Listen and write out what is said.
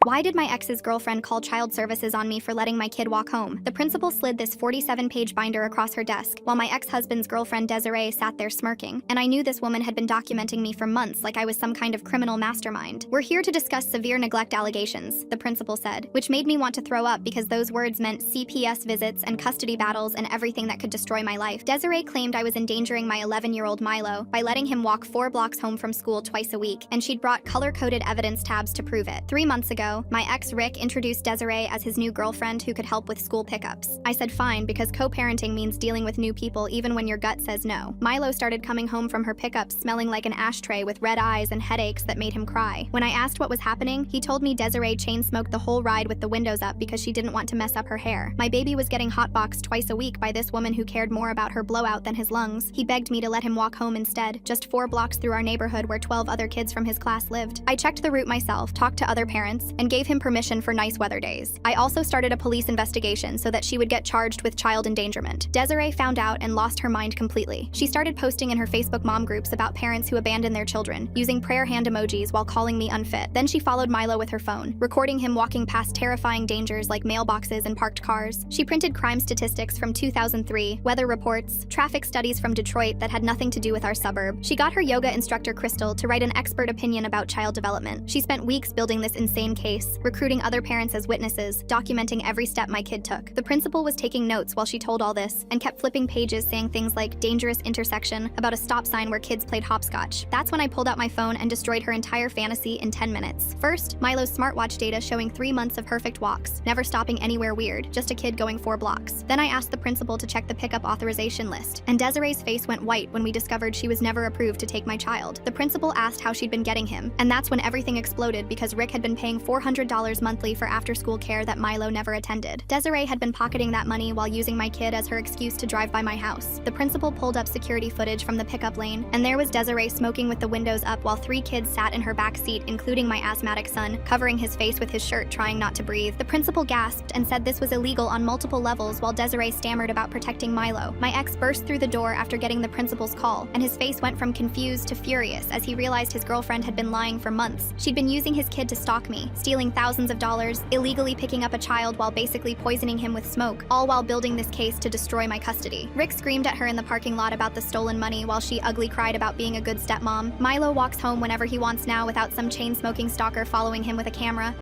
Why did my ex's girlfriend call child services on me for letting my kid walk home? The principal slid this 47-page binder across her desk, while my ex-husband's girlfriend Desiree sat there smirking. And I knew this woman had been documenting me for months like I was some kind of criminal mastermind. "We're here to discuss severe neglect allegations," the principal said, which made me want to throw up because those words meant CPS visits and custody battles and everything that could destroy my life. Desiree claimed I was endangering my 11-year-old Milo by letting him walk 4 blocks home from school twice a week, and she'd brought color-coded evidence tabs to prove it. 3 months ago, my ex Rick introduced Desiree as his new girlfriend who could help with school pickups. I said fine because co-parenting means dealing with new people even when your gut says no. Milo started coming home from her pickups smelling like an ashtray with red eyes and headaches that made him cry. When I asked what was happening, he told me Desiree chain-smoked the whole ride with the windows up because she didn't want to mess up her hair. My baby was getting hotboxed twice a week by this woman who cared more about her blowout than his lungs. He begged me to let him walk home instead, just 4 blocks through our neighborhood where 12 other kids from his class lived. I checked the route myself, talked to other parents, and gave him permission for nice weather days. I also started a police investigation so that she would get charged with child endangerment. Desiree found out and lost her mind completely. She started posting in her Facebook mom groups about parents who abandon their children, using prayer hand emojis while calling me unfit. Then she followed Milo with her phone, recording him walking past terrifying dangers like mailboxes and parked cars. She printed crime statistics from 2003, weather reports, traffic studies from Detroit that had nothing to do with our suburb. She got her yoga instructor Crystal to write an expert opinion about child development. She spent weeks building this insane case, recruiting other parents as witnesses, documenting every step my kid took. The principal was taking notes while she told all this, and kept flipping pages saying things like dangerous intersection, about a stop sign where kids played hopscotch. That's when I pulled out my phone and destroyed her entire fantasy in 10 minutes. First, Milo's smartwatch data showing 3 months of perfect walks, never stopping anywhere weird, just a kid going 4 blocks. Then I asked the principal to check the pickup authorization list, and Desiree's face went white when we discovered she was never approved to take my child. The principal asked how she'd been getting him, and that's when everything exploded because Rick had been paying $400 monthly for after-school care that Milo never attended. Desiree had been pocketing that money while using my kid as her excuse to drive by my house. The principal pulled up security footage from the pickup lane, and there was Desiree smoking with the windows up while 3 kids sat in her back seat, including my asthmatic son, covering his face with his shirt trying not to breathe. The principal gasped and said this was illegal on multiple levels while Desiree stammered about protecting Milo. My ex burst through the door after getting the principal's call, and his face went from confused to furious as he realized his girlfriend had been lying for months. She'd been using his kid to stalk me, stealing thousands of dollars, illegally picking up a child while basically poisoning him with smoke, all while building this case to destroy my custody. Rick screamed at her in the parking lot about the stolen money while she ugly cried about being a good stepmom. Milo walks home whenever he wants now without some chain-smoking stalker following him with a camera.